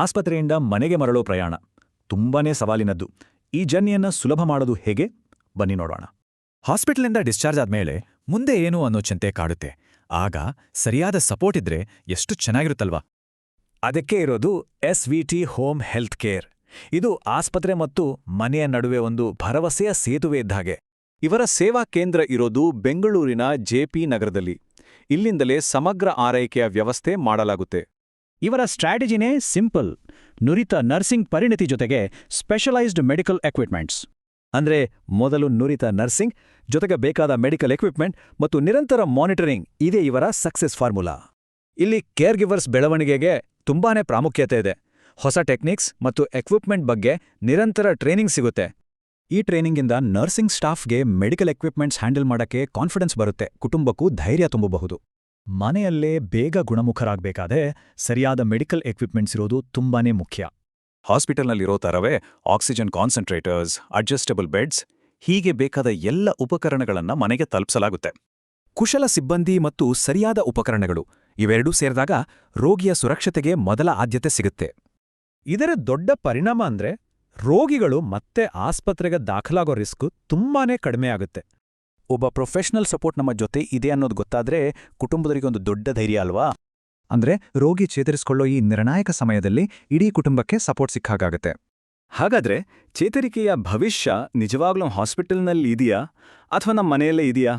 ಆಸ್ಪತ್ರೆಯಿಂದ ಮನೆಗೆ ಮರಳೋ ಪ್ರಯಾಣ ತುಂಬಾನೇ ಸವಾಲಿನದ್ದು. ಈ ಜರ್ನಿಯನ್ನ ಸುಲಭ ಮಾಡೋದು ಹೇಗೆ? ಬನ್ನಿ ನೋಡೋಣ. ಹಾಸ್ಪಿಟಲಿಂದ ಡಿಸ್ಚಾರ್ಜ್ ಆದ್ಮೇಲೆ ಮುಂದೆ ಏನು ಅನ್ನೋ ಚಿಂತೆ ಕಾಡುತ್ತೆ. ಆಗ ಸರಿಯಾದ ಸಪೋರ್ಟ್ ಇದ್ರೆ ಎಷ್ಟು ಚೆನ್ನಾಗಿರುತ್ತಲ್ವಾ. ಅದಕ್ಕೆ ಇರೋದು SVT ಹೋಮ್ ಹೆಲ್ತ್ ಕೇರ್. ಇದು ಆಸ್ಪತ್ರೆ ಮತ್ತು ಮನೆಯ ನಡುವೆ ಒಂದು ಭರವಸೆಯ ಸೇತುವೆ ಇದ್ದಾಗೆ. ಇವರ ಸೇವಾ ಕೇಂದ್ರ ಇರೋದು ಬೆಂಗಳೂರಿನ JP ನಗರದಲ್ಲಿ. ಇಲ್ಲಿಂದಲೇ ಸಮಗ್ರ ಆರೈಕೆಯ ವ್ಯವಸ್ಥೆ ಮಾಡಲಾಗುತ್ತೆ. ಇವರ ಸ್ಟ್ರಾಟಜಿನೇ ಸಿಂಪಲ್: ನುರಿತ ನರ್ಸಿಂಗ್ ಪರಿಣತಿ ಜೊತೆಗೆ ಸ್ಪೆಷಲೈಸ್ಡ್ ಮೆಡಿಕಲ್ ಎಕ್ವಿಪ್ಮೆಂಟ್ಸ್. ಅಂದ್ರೆ ಮೊದಲು ನುರಿತ ನರ್ಸಿಂಗ್, ಜೊತೆಗೆ ಬೇಕಾದ ಮೆಡಿಕಲ್ ಎಕ್ವಿಪ್ಮೆಂಟ್ ಮತ್ತು ನಿರಂತರ ಮಾನಿಟರಿಂಗ್ ಇದೇ ಇವರ ಸಕ್ಸೆಸ್ ಫಾರ್ಮುಲಾ. ಇಲ್ಲಿ ಕೇರ್ ಗಿವರ್ಸ್ ಬೆಳವಣಿಗೆಗೆ ತುಂಬಾನೇ ಪ್ರಾಮುಖ್ಯತೆ ಇದೆ. ಹೊಸ ಟೆಕ್ನಿಕ್ಸ್ ಮತ್ತು ಎಕ್ವಿಪ್ಮೆಂಟ್ ಬಗ್ಗೆ ನಿರಂತರ ಟ್ರೈನಿಂಗ್ ಸಿಗುತ್ತೆ. ಈ ಟ್ರೈನಿಂಗಿಂದ ನರ್ಸಿಂಗ್ ಸ್ಟಾಫ್ಗೆ ಮೆಡಿಕಲ್ ಎಕ್ವಿಪ್ಮೆಂಟ್ಸ್ ಹ್ಯಾಂಡಲ್ ಮಾಡಕ್ಕೆ ಕಾನ್ಫಿಡೆನ್ಸ್ ಬರುತ್ತೆ, ಕುಟುಂಬಕ್ಕೂ ಧೈರ್ಯ ತುಂಬಬಹುದು. ಮನೆಯಲ್ಲೇ ಬೇಗ ಗುಣಮುಖರಾಗಬೇಕಾದ್ರೆ ಸರಿಯಾದ ಮೆಡಿಕಲ್ ಎಕ್ವಿಪ್ಮೆಂಟ್ಸ್ ಇರೋದು ತುಂಬಾನೇ ಮುಖ್ಯ. ಹಾಸ್ಪಿಟಲ್ನಲ್ಲಿರೋ ಥರವೇ ಆಕ್ಸಿಜನ್ ಕಾನ್ಸಂಟ್ರೇಟರ್ಸ್, ಅಡ್ಜಸ್ಟಬಲ್ ಬೆಡ್ಸ್, ಹೀಗೆ ಬೇಕಾದ ಎಲ್ಲ ಉಪಕರಣಗಳನ್ನ ಮನೆಗೆ ತಲುಪಿಸಲಾಗುತ್ತೆ. ಕುಶಲ ಸಿಬ್ಬಂದಿ ಮತ್ತು ಸರಿಯಾದ ಉಪಕರಣಗಳು ಇವೆರಡೂ ಸೇರಿದಾಗ ರೋಗಿಯ ಸುರಕ್ಷತೆಗೆ ಮೊದಲ ಆದ್ಯತೆ ಸಿಗುತ್ತೆ. ಇದರ ದೊಡ್ಡ ಪರಿಣಾಮ ಅಂದ್ರೆ ರೋಗಿಗಳು ಮತ್ತೆ ಆಸ್ಪತ್ರೆಗೆ ದಾಖಲಾಗೋ ರಿಸ್ಕ್ ತುಂಬಾನೇ ಕಡಿಮೆ ಆಗುತ್ತೆ. ಒಬ್ಬ ಪ್ರೊಫೆಷನಲ್ ಸಪೋರ್ಟ್ ನಮ್ಮ ಜೊತೆ ಇದೆ ಅನ್ನೋದು ಗೊತ್ತಾದ್ರೆ ಕುಟುಂಬದವರಿಗೆ ಒಂದು ದೊಡ್ಡ ಧೈರ್ಯ ಅಲ್ವಾ? ಅಂದ್ರೆ ರೋಗಿ ಚೇತರಿಸಿಕೊಳ್ಳೋ ಈ ನಿರ್ಣಾಯಕ ಸಮಯದಲ್ಲಿ ಇಡೀ ಕುಟುಂಬಕ್ಕೆ ಸಪೋರ್ಟ್ ಸಿಕ್ಕಾಗತ್ತೆ. ಹಾಗಾದ್ರೆ ಚೇತರಿಕೆಯ ಭವಿಷ್ಯ ನಿಜವಾಗ್ಲೂ ಹಾಸ್ಪಿಟಲ್ನಲ್ಲಿ ಇದೆಯಾ ಅಥವಾ ನಮ್ಮ ಮನೆಯಲ್ಲೇ ಇದೆಯಾ?